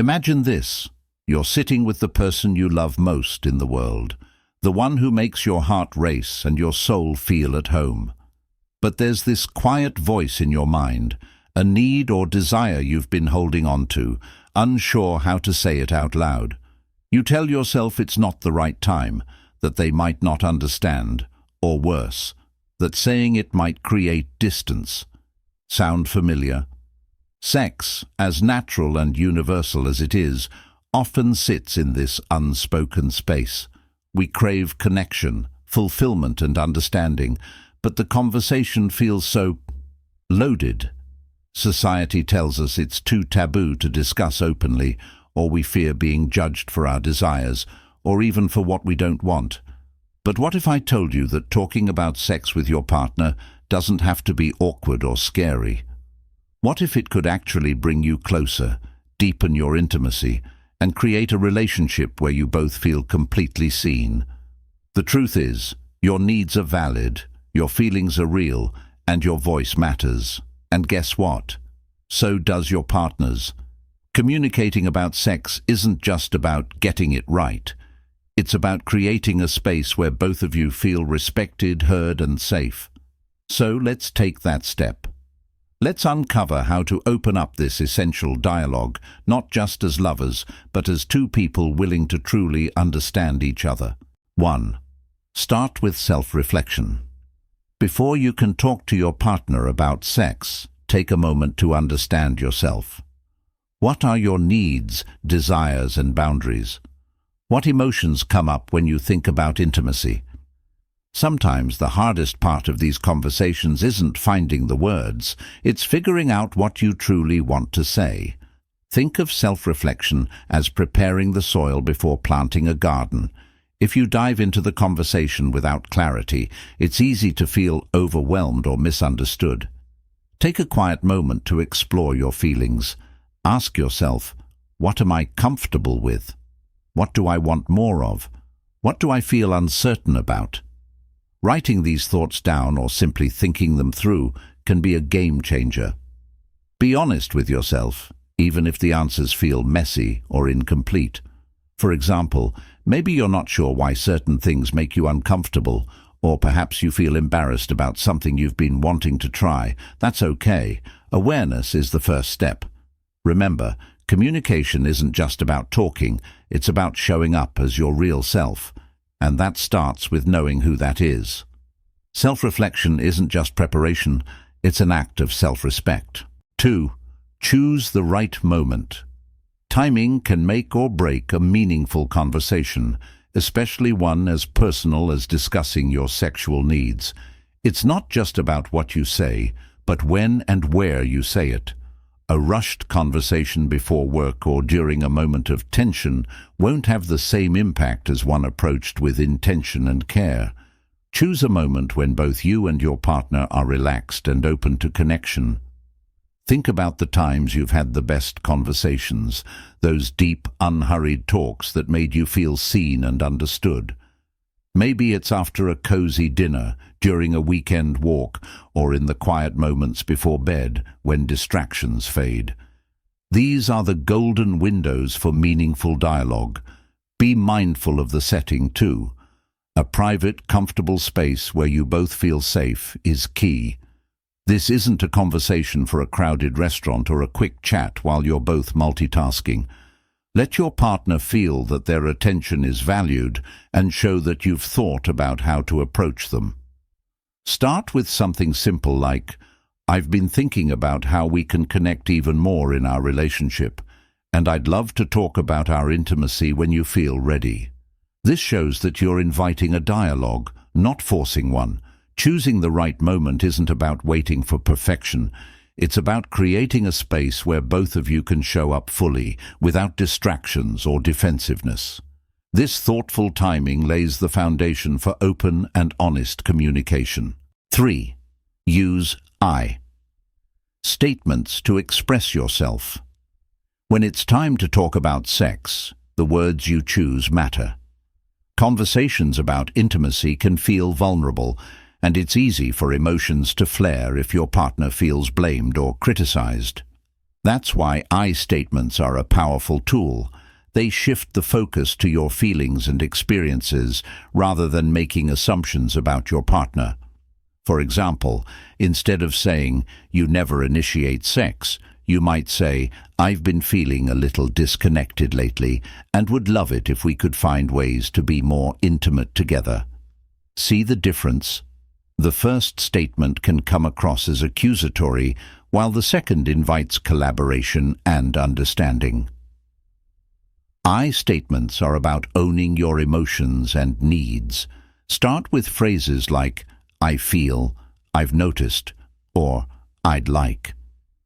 Imagine this. You're sitting with the person you love most in the world, the one who makes your heart race and your soul feel at home. But there's this quiet voice in your mind, a need or desire you've been holding on to, unsure how to say it out loud. You tell yourself it's not the right time, that they might not understand, or worse, that saying it might create distance. Sound familiar? Sex, as natural and universal as it is, often sits in this unspoken space. We crave connection, fulfillment and understanding, but the conversation feels so loaded. Society tells us it's too taboo to discuss openly, or we fear being judged for our desires, or even for what we don't want. But what if I told you that talking about sex with your partner doesn't have to be awkward or scary? What if it could actually bring you closer, deepen your intimacy, and create a relationship where you both feel completely seen? The truth is, your needs are valid, your feelings are real, and your voice matters. And guess what? So does your partner's. Communicating about sex isn't just about getting it right. It's about creating a space where both of you feel respected, heard, and safe. So let's take that step. Let's uncover how to open up this essential dialogue, not just as lovers, but as two people willing to truly understand each other. 1. Start with self-reflection. Before you can talk to your partner about sex, take a moment to understand yourself. What are your needs, desires, and boundaries? What emotions come up when you think about intimacy? Sometimes the hardest part of these conversations isn't finding the words, it's figuring out what you truly want to say. Think of self-reflection as preparing the soil before planting a garden. If you dive into the conversation without clarity, it's easy to feel overwhelmed or misunderstood. Take a quiet moment to explore your feelings. Ask yourself, what am I comfortable with? What do I want more of? What do I feel uncertain about? Writing these thoughts down or simply thinking them through can be a game changer. Be honest with yourself, even if the answers feel messy or incomplete. For example, maybe you're not sure why certain things make you uncomfortable, or perhaps you feel embarrassed about something you've been wanting to try. That's okay. Awareness is the first step. Remember, communication isn't just about talking, it's about showing up as your real self. And that starts with knowing who that is. Self-reflection isn't just preparation, it's an act of self-respect. 2. Choose the right moment. Timing can make or break a meaningful conversation, especially one as personal as discussing your sexual needs. It's not just about what you say, but when and where you say it. A rushed conversation before work or during a moment of tension won't have the same impact as one approached with intention and care. Choose a moment when both you and your partner are relaxed and open to connection. Think about the times you've had the best conversations, those deep, unhurried talks that made you feel seen and understood. Maybe it's after a cozy dinner, during a weekend walk, or in the quiet moments before bed when distractions fade. These are the golden windows for meaningful dialogue. Be mindful of the setting too. A private, comfortable space where you both feel safe is key. This isn't a conversation for a crowded restaurant or a quick chat while you're both multitasking. Let your partner feel that their attention is valued and show that you've thought about how to approach them. Start with something simple like, I've been thinking about how we can connect even more in our relationship, and I'd love to talk about our intimacy when you feel ready. This shows that you're inviting a dialogue, not forcing one. Choosing the right moment isn't about waiting for perfection. It's about creating a space where both of you can show up fully, without distractions or defensiveness. This thoughtful timing lays the foundation for open and honest communication. 3. Use I. Statements to express yourself. When it's time to talk about sex, the words you choose matter. Conversations about intimacy can feel vulnerable, and it's easy for emotions to flare if your partner feels blamed or criticized. That's why I statements are a powerful tool. They shift the focus to your feelings and experiences rather than making assumptions about your partner. For example, instead of saying, "You never initiate sex," you might say, "I've been feeling a little disconnected lately and would love it if we could find ways to be more intimate together." See the difference? The first statement can come across as accusatory, while the second invites collaboration and understanding. I statements are about owning your emotions and needs. Start with phrases like, "I feel," "I've noticed," or "I'd like."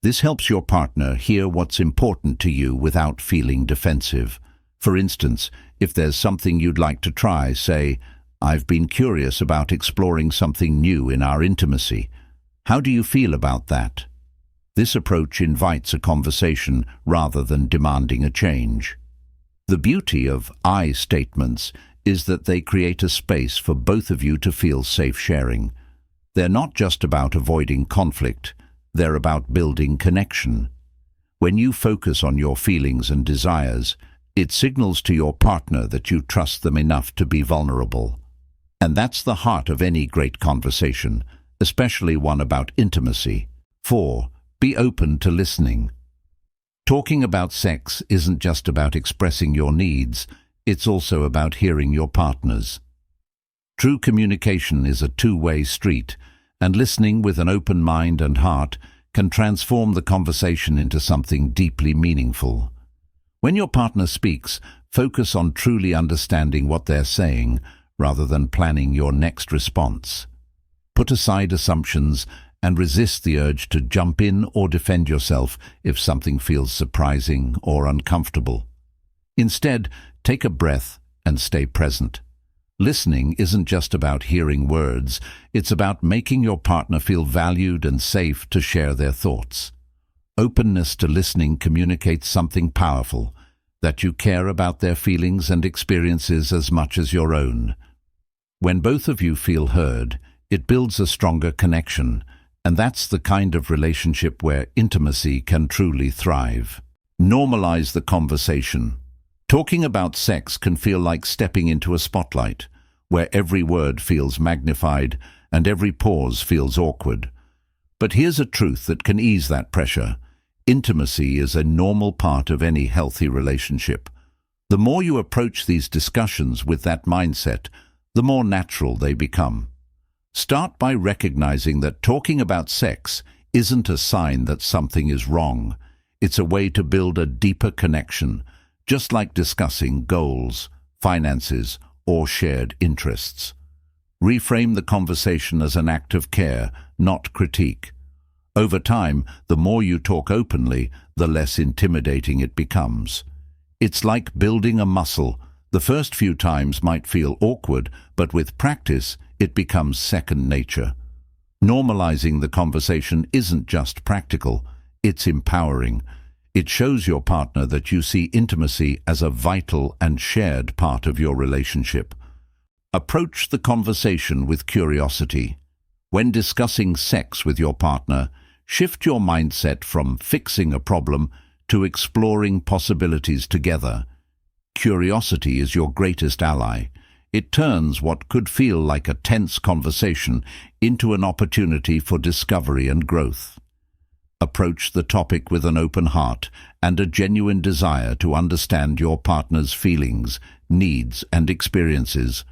This helps your partner hear what's important to you without feeling defensive. For instance, if there's something you'd like to try, say, "I've been curious about exploring something new in our intimacy. How do you feel about that?" This approach invites a conversation rather than demanding a change. The beauty of I statements is that they create a space for both of you to feel safe sharing. They're not just about avoiding conflict, they're about building connection. When you focus on your feelings and desires, it signals to your partner that you trust them enough to be vulnerable. And that's the heart of any great conversation, especially one about intimacy. 4. Be open to listening. Talking about sex isn't just about expressing your needs, it's also about hearing your partner's. True communication is a two-way street, and listening with an open mind and heart can transform the conversation into something deeply meaningful. When your partner speaks, focus on truly understanding what they're saying, rather than planning your next response. Put aside assumptions and resist the urge to jump in or defend yourself if something feels surprising or uncomfortable. Instead, take a breath and stay present. Listening isn't just about hearing words, it's about making your partner feel valued and safe to share their thoughts. Openness to listening communicates something powerful, that you care about their feelings and experiences as much as your own. When both of you feel heard, it builds a stronger connection, and that's the kind of relationship where intimacy can truly thrive. Normalize the conversation. Talking about sex can feel like stepping into a spotlight, where every word feels magnified and every pause feels awkward. But here's a truth that can ease that pressure. Intimacy is a normal part of any healthy relationship. The more you approach these discussions with that mindset, the more natural they become. Start by recognizing that talking about sex isn't a sign that something is wrong. It's a way to build a deeper connection, just like discussing goals, finances, or shared interests. Reframe the conversation as an act of care, not critique. Over time, the more you talk openly, the less intimidating it becomes. It's like building a muscle. The first few times might feel awkward, but with practice, it becomes second nature. Normalizing the conversation isn't just practical, it's empowering. It shows your partner that you see intimacy as a vital and shared part of your relationship. Approach the conversation with curiosity. When discussing sex with your partner, shift your mindset from fixing a problem to exploring possibilities together. Curiosity is your greatest ally. It turns what could feel like a tense conversation into an opportunity for discovery and growth. Approach the topic with an open heart and a genuine desire to understand your partner's feelings, needs, and experiences.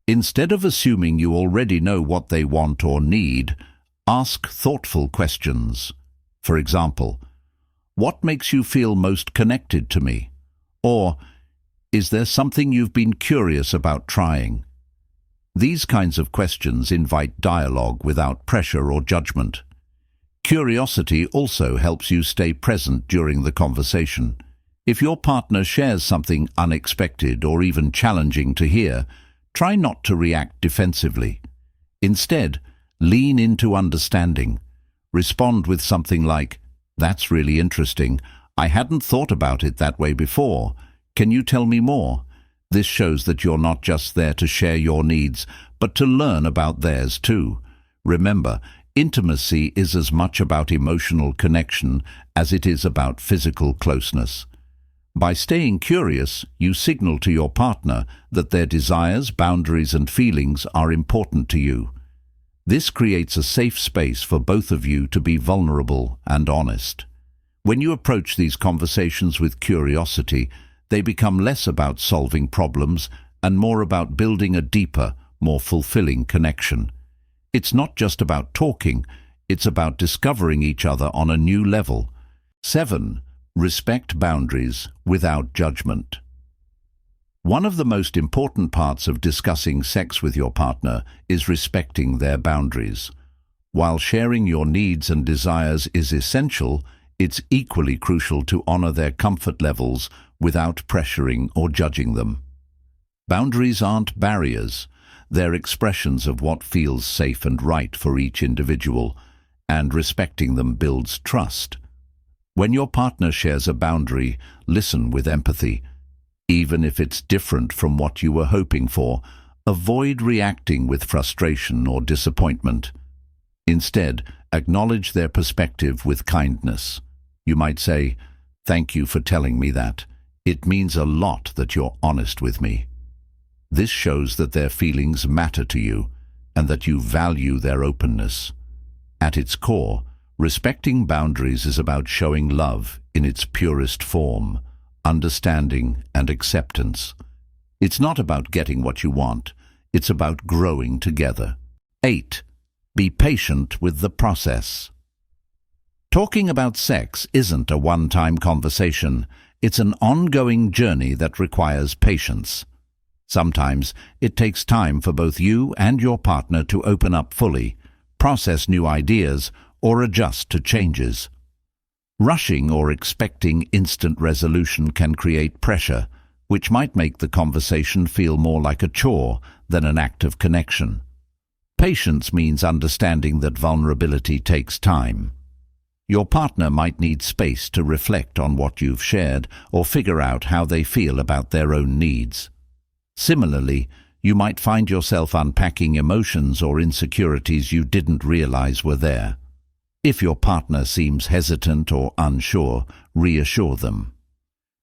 Instead of assuming you already know what they want or need, ask thoughtful questions. For example, "What makes you feel most connected to me?" Or, "Is there something you've been curious about trying?" These kinds of questions invite dialogue without pressure or judgment. Curiosity also helps you stay present during the conversation. If your partner shares something unexpected or even challenging to hear, try not to react defensively. Instead, lean into understanding. Respond with something like, "That's really interesting. I hadn't thought about it that way before. Can you tell me more?" This shows that you're not just there to share your needs, but to learn about theirs too. Remember, Intimacy is as much about emotional connection as it is about physical closeness. By staying curious, you signal to your partner that their desires, boundaries, and feelings are important to you. This creates a safe space for both of you to be vulnerable and honest. When you approach these conversations with curiosity, they become less about solving problems and more about building a deeper, more fulfilling connection. It's not just about talking, it's about discovering each other on a new level. 7. Respect boundaries without judgment. One of the most important parts of discussing sex with your partner is respecting their boundaries. While sharing your needs and desires is essential, it's equally crucial to honor their comfort levels without pressuring or judging them. Boundaries aren't barriers. They're expressions of what feels safe and right for each individual, and respecting them builds trust. When your partner shares a boundary, listen with empathy. Even if it's different from what you were hoping for, avoid reacting with frustration or disappointment. Instead, acknowledge their perspective with kindness. You might say, "Thank you for telling me that. It means a lot that you're honest with me." This shows that their feelings matter to you and that you value their openness. At its core, respecting boundaries is about showing love in its purest form, understanding and acceptance. It's not about getting what you want, it's about growing together. 8. Be patient with the process. Talking about sex isn't a one-time conversation, it's an ongoing journey that requires patience. Sometimes it takes time for both you and your partner to open up fully, process new ideas, or adjust to changes. Rushing or expecting instant resolution can create pressure, which might make the conversation feel more like a chore than an act of connection. Patience means understanding that vulnerability takes time. Your partner might need space to reflect on what you've shared or figure out how they feel about their own needs. Similarly, you might find yourself unpacking emotions or insecurities you didn't realize were there. If your partner seems hesitant or unsure, reassure them.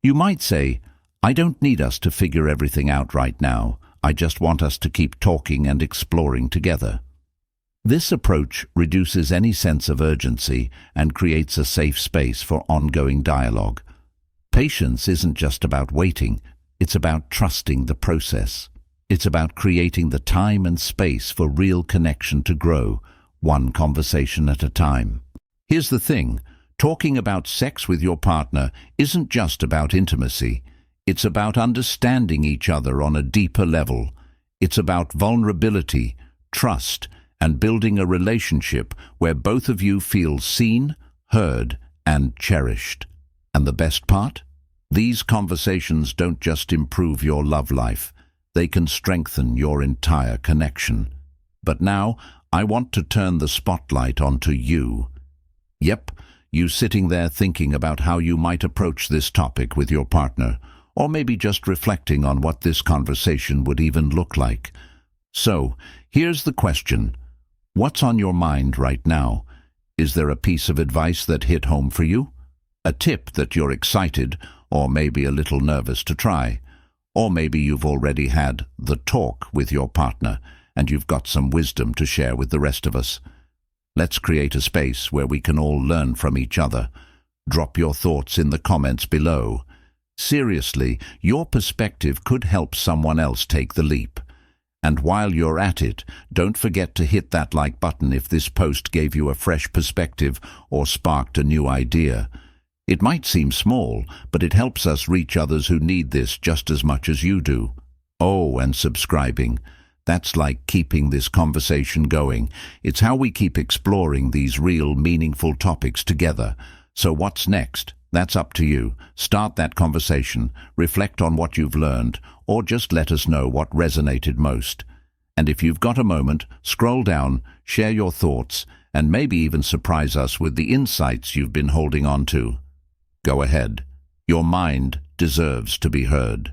You might say, "I don't need us to figure everything out right now. I just want us to keep talking and exploring together." This approach reduces any sense of urgency and creates a safe space for ongoing dialogue. Patience isn't just about waiting, it's about trusting the process. It's about creating the time and space for real connection to grow, one conversation at a time. Here's the thing, talking about sex with your partner isn't just about intimacy. It's about understanding each other on a deeper level. It's about vulnerability, trust, and building a relationship where both of you feel seen, heard, and cherished. And the best part? These conversations don't just improve your love life, they can strengthen your entire connection. But now, I want to turn the spotlight onto you. Yep, you sitting there thinking about how you might approach this topic with your partner, or maybe just reflecting on what this conversation would even look like. So, here's the question. What's on your mind right now? Is there a piece of advice that hit home for you? A tip that you're excited, or maybe a little nervous to try? Or maybe you've already had the talk with your partner, and you've got some wisdom to share with the rest of us. Let's create a space where we can all learn from each other. Drop your thoughts in the comments below. Seriously, your perspective could help someone else take the leap. And while you're at it, don't forget to hit that like button if this post gave you a fresh perspective or sparked a new idea. It might seem small, but it helps us reach others who need this just as much as you do. Oh, and subscribing. That's like keeping this conversation going. It's how we keep exploring these real, meaningful topics together. So what's next? That's up to you. Start that conversation, reflect on what you've learned, or just let us know what resonated most. And if you've got a moment, scroll down, share your thoughts, and maybe even surprise us with the insights you've been holding on to. Go ahead. Your mind deserves to be heard.